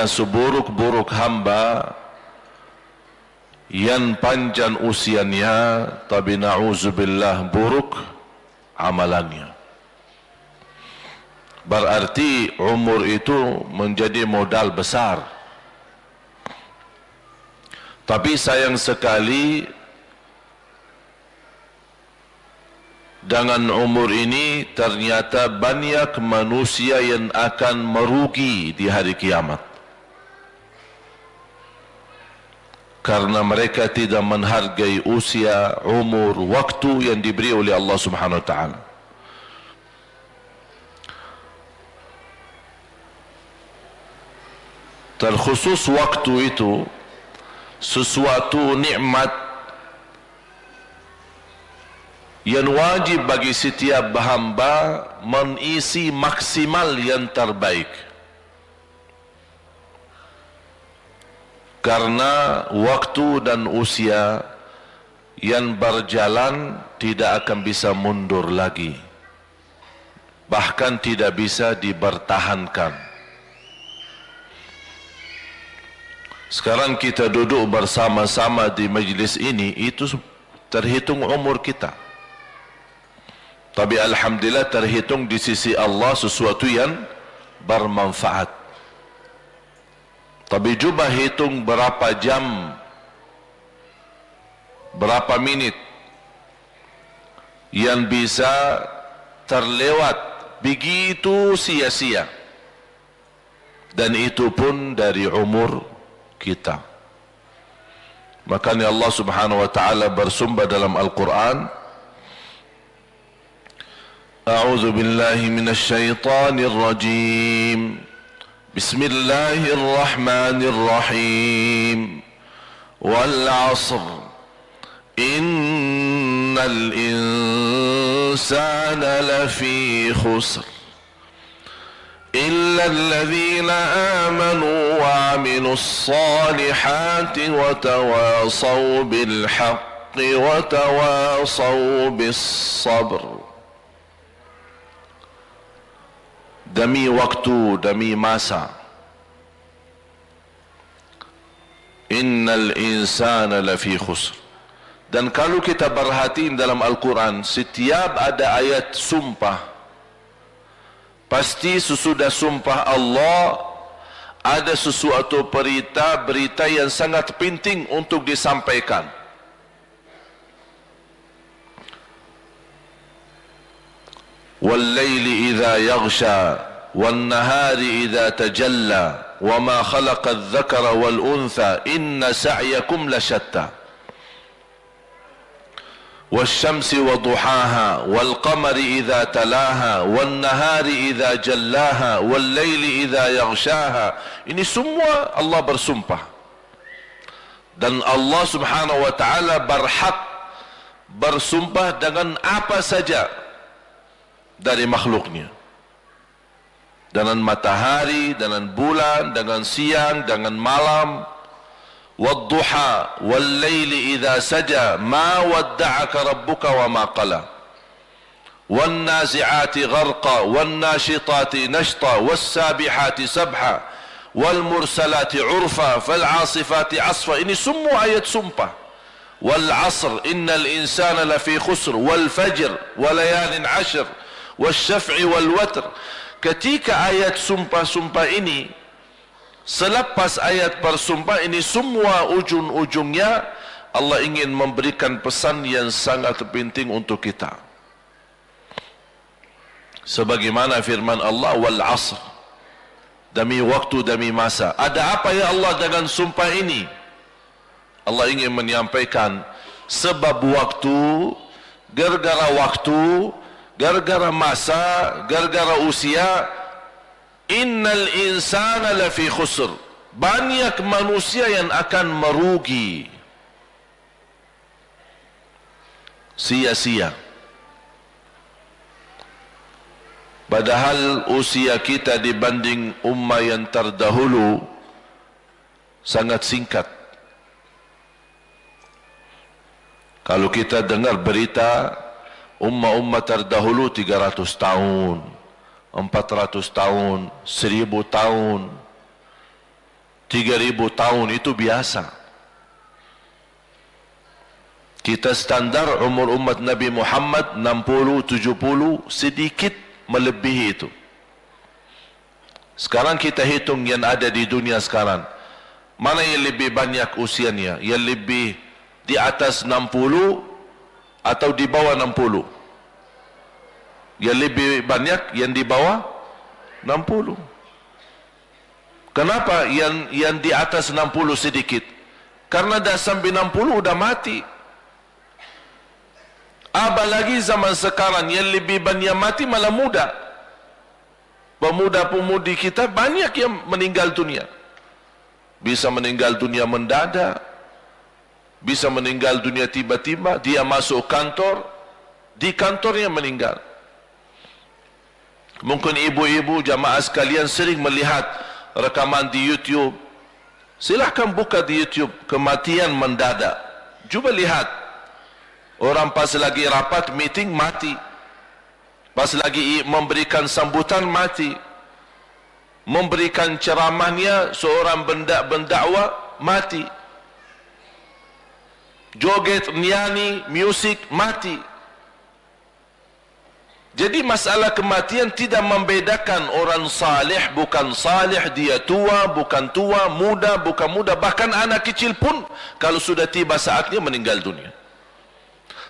sesungguhnya seburuk-buruk hamba yang panjang usianya tapi na'udzubillah buruk amalannya. Berarti umur itu menjadi modal besar. Tapi sayang sekali dengan umur ini ternyata banyak manusia yang akan merugi di hari kiamat. Karena mereka tidak menghargai usia, umur, waktu yang diberi oleh Allah Subhanahu wa taala. Terkhusus waktu itu sesuatu nikmat yang wajib bagi setiap hamba mengisi maksimal yang terbaik. Karena waktu dan usia yang berjalan tidak akan bisa mundur lagi, bahkan tidak bisa dipertahankan. Sekarang kita duduk bersama-sama di majlis ini, itu terhitung umur kita. Tapi alhamdulillah terhitung di sisi Allah sesuatu yang bermanfaat. Tapi cuba hitung berapa jam, berapa minit yang bisa terlewat begitu sia-sia. Dan itu pun dari umur kita. Makanya Allah Subhanahu wa taala bersumpah dalam Al-Qur'an, A'udzu billahi minasy syaithanir rajim. Bismillahirrahmanirrahim. Wal 'ashr. Innal insana lafi khusr. إلا الذين آمنوا وعملوا الصالحات وتواصوا بالحق وتواصوا بالصبر. Demi waktu, demi masa. Innal insana lafi khusr. Dan kalau kita perhatiin dalam Al-Quran, setiap ada ayat sumpah, pasti sesudah sumpah Allah ada sesuatu berita yang sangat penting untuk disampaikan. Wal-laili idza yaghsha wan-nahari idza tajalla wama khalaqa adh-dhakara wal-untha inna sa'yakum lashatta. والشمس وضحاها والقمر إذا تلاها والنهار إذا جلاها والليل إذا يغشاها. Ini semua Allah bersumpah. Dan Allah Subhanahu wa taala berhak bersumpah dengan apa saja dari makhluknya. Dengan matahari, dengan bulan, dengan siang, dengan malam. والضحى والليل إذا سجى ما ودعك ربك وما قلى والنازعات غرقا والناشطات نشطا والسابحات سبحا والمرسلات عرفا فالعاصفات عصفا. Ini semua ayat sumpah. والعصر إن الإنسان لفي خسر والفجر وليال عشر والشفع والوتر. Ketika ayat sumpah-sumpah ini, selepas ayat bersumpah ini semua ujung-ujungnya Allah ingin memberikan pesan yang sangat penting untuk kita. Sebagaimana firman Allah, wal 'ashr, demi waktu, demi masa. Ada apa ya Allah dengan sumpah ini? Allah ingin menyampaikan sebab waktu, gara-gara masa, gara-gara usia. Innal insana lafi khusr. Banyak manusia yang akan merugi, sia-sia. Padahal usia kita dibanding ummah yang terdahulu sangat singkat. Kalau kita dengar berita ummah-ummah terdahulu 300 tahun, 400 tahun, 1000 tahun. 3.000 tahun itu biasa. Kita standar umur umat Nabi Muhammad 60-70, sedikit melebihi itu. Sekarang kita hitung yang ada di dunia sekarang, mana yang lebih banyak usianya? Yang lebih di atas 60 atau di bawah 60? Yang lebih banyak yang di bawah 60. Kenapa yang di atas 60 sedikit? Karena dah sampai 60 udah mati. Apalagi zaman sekarang yang lebih banyak mati malah muda. Pemuda-pemudi kita banyak yang meninggal dunia. Bisa meninggal dunia mendadak, bisa meninggal dunia tiba-tiba, dia masuk kantor, di kantornya meninggal. Mungkin ibu-ibu jamaah sekalian sering melihat rekaman di YouTube. Silahkan buka di YouTube, kematian mendadak. Cuba lihat, orang pas lagi rapat meeting mati, pas lagi memberikan sambutan mati, memberikan ceramahnya seorang bendakwa mati, joget, nyanyi, musik mati. Jadi masalah kematian tidak membedakan orang salih bukan salih, dia tua bukan tua, muda bukan muda, bahkan anak kecil pun kalau sudah tiba saatnya meninggal dunia.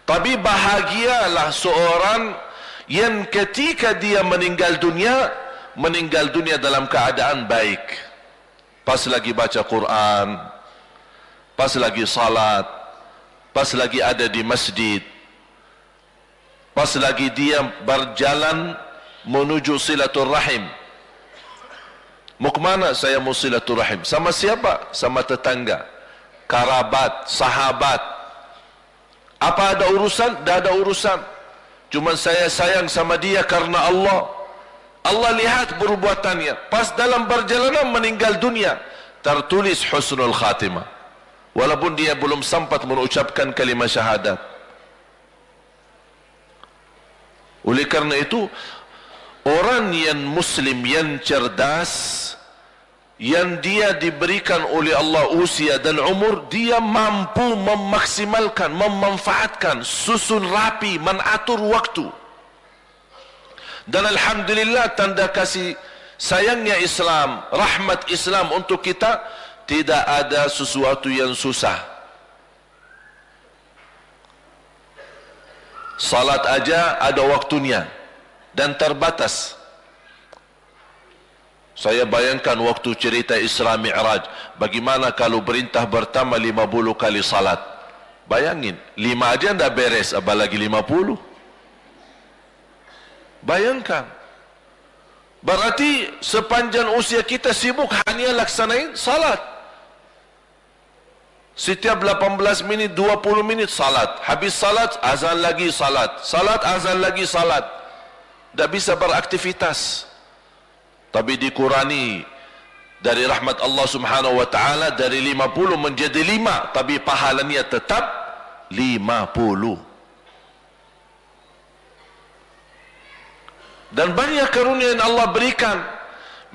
Tapi bahagialah seorang yang ketika dia meninggal dunia dalam keadaan baik. Pas lagi baca Quran, pas lagi salat, pas lagi ada di masjid, pas lagi dia berjalan menuju silaturrahim. Mau kemana saya mau silaturrahim? Sama siapa? Sama tetangga, kerabat, sahabat. Apa ada urusan? Dah ada urusan. Cuma saya sayang sama dia karena Allah. Allah lihat perbuatannya. Pas dalam perjalanan meninggal dunia, tertulis husnul khatimah. Walaupun dia belum sempat mengucapkan kalimat syahadat. Oleh karena itu, orang yang muslim, yang cerdas, yang dia diberikan oleh Allah usia dan umur, dia mampu memaksimalkan, memanfaatkan, susun rapi, menatur waktu. Dan alhamdulillah, tanda kasih sayangnya Islam, rahmat Islam untuk kita, tidak ada sesuatu yang susah. Salat aja ada waktunya dan terbatas. Saya bayangkan waktu cerita Isra Mi'raj, bagaimana kalau perintah pertama 50 kali salat. Bayangin, 5 aja dah beres, apalagi 50. Bayangkan. Berarti sepanjang usia kita sibuk hanya laksanain salat. Setiap 18 minit, 20 minit salat. Habis salat, azan lagi salat. Salat, azan lagi salat. Tak bisa beraktivitas. Tapi dikurangi dari rahmat Allah subhanahu wa ta'ala, dari 50 menjadi 5, tapi pahalanya tetap 50. Dan banyak karunia yang Allah berikan.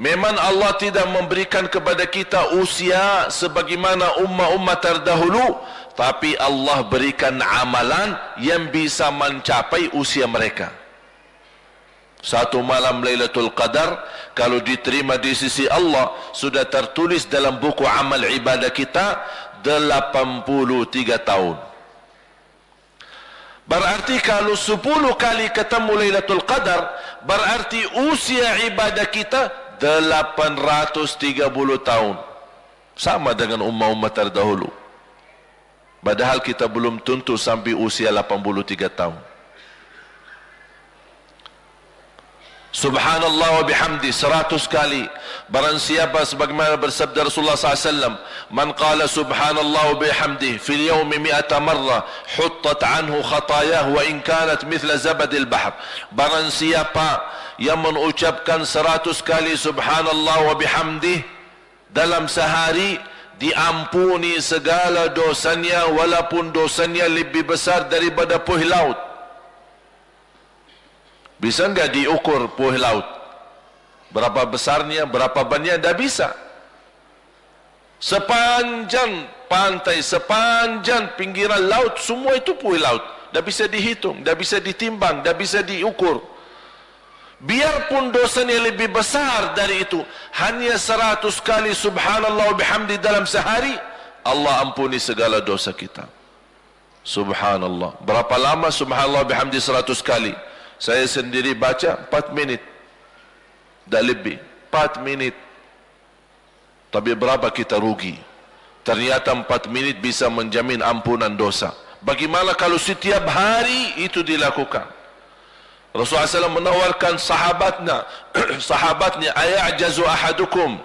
Memang Allah tidak memberikan kepada kita usia sebagaimana ummah-ummah terdahulu, tapi Allah berikan amalan yang bisa mencapai usia mereka. Satu malam Lailatul Qadar, kalau diterima di sisi Allah, sudah tertulis dalam buku amal ibadah kita 83 tahun. Berarti kalau 10 kali ketemu Lailatul Qadar, berarti usia ibadah kita 830 tahun. Sama dengan ummah-ummah terdahulu. Padahal kita belum tentu sampai usia 83 tahun. Subhanallah wa bihamdi 100 kali. Barang siapa sebagaimana bersabda Rasulullah SAW, man qala subhanallah wa bihamdi fil yawmi 100 marra huttat anhu khatayah wa in kanat mithla zabadil bahr. Barang siapa yang mengucapkan 100 kali subhanallah wa bihamdi dalam sehari, diampuni segala dosanya walaupun dosanya lebih besar daripada puih laut. Bisa enggak diukur puih laut? Berapa besarnya, berapa banyak? Tak bisa. Sepanjang pantai, sepanjang pinggiran laut, semua itu puai laut. Dah bisa dihitung, dah bisa ditimbang, dah bisa diukur. Biarpun dosanya lebih besar dari itu, hanya 100 kali subhanallah bihamdi dalam sehari, Allah ampuni segala dosa kita. Subhanallah. Berapa lama subhanallah bihamdi 100 kali? Saya sendiri baca 4 minit. Tak lebih 4 minit. Tapi berapa kita rugi? Ternyata 4 minit bisa menjamin ampunan dosa. Bagaimana kalau setiap hari itu dilakukan? Rasulullah SAW menawarkan sahabatnya, ayajazu ahadukum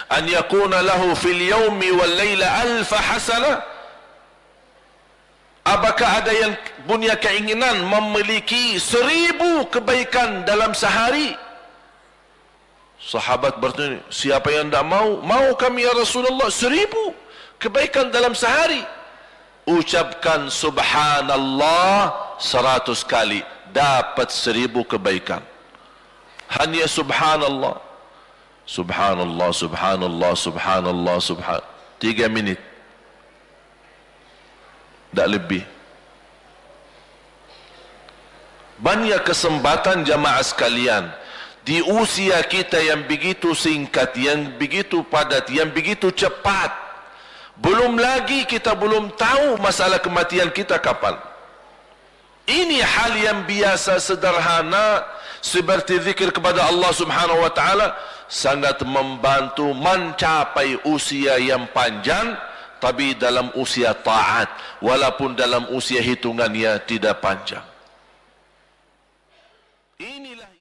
an yakuna lahu fil yawmi wal layla alfa hasanah. Apakah ada yang punya keinginan memiliki 1000 kebaikan dalam sehari? Sahabat bertanya, siapa yang tidak mau? Mau kami ya Rasulullah, 1000 kebaikan dalam sehari. Ucapkan subhanallah 100 kali, dapat 1000 kebaikan. Hanya subhanallah, subhanallah, subhanallah, subhanallah, subhanallah, 3 minit, tak lebih. Banyak kesempatan jamaah sekalian, di usia kita yang begitu singkat, yang begitu padat, yang begitu cepat, belum lagi kita belum tahu masalah kematian kita kapan. Ini hal yang biasa, sederhana, seperti zikir kepada Allah Subhanahu wa taala, sangat membantu mencapai usia yang panjang, tapi dalam usia taat, walaupun dalam usia hitungannya tidak panjang. Ini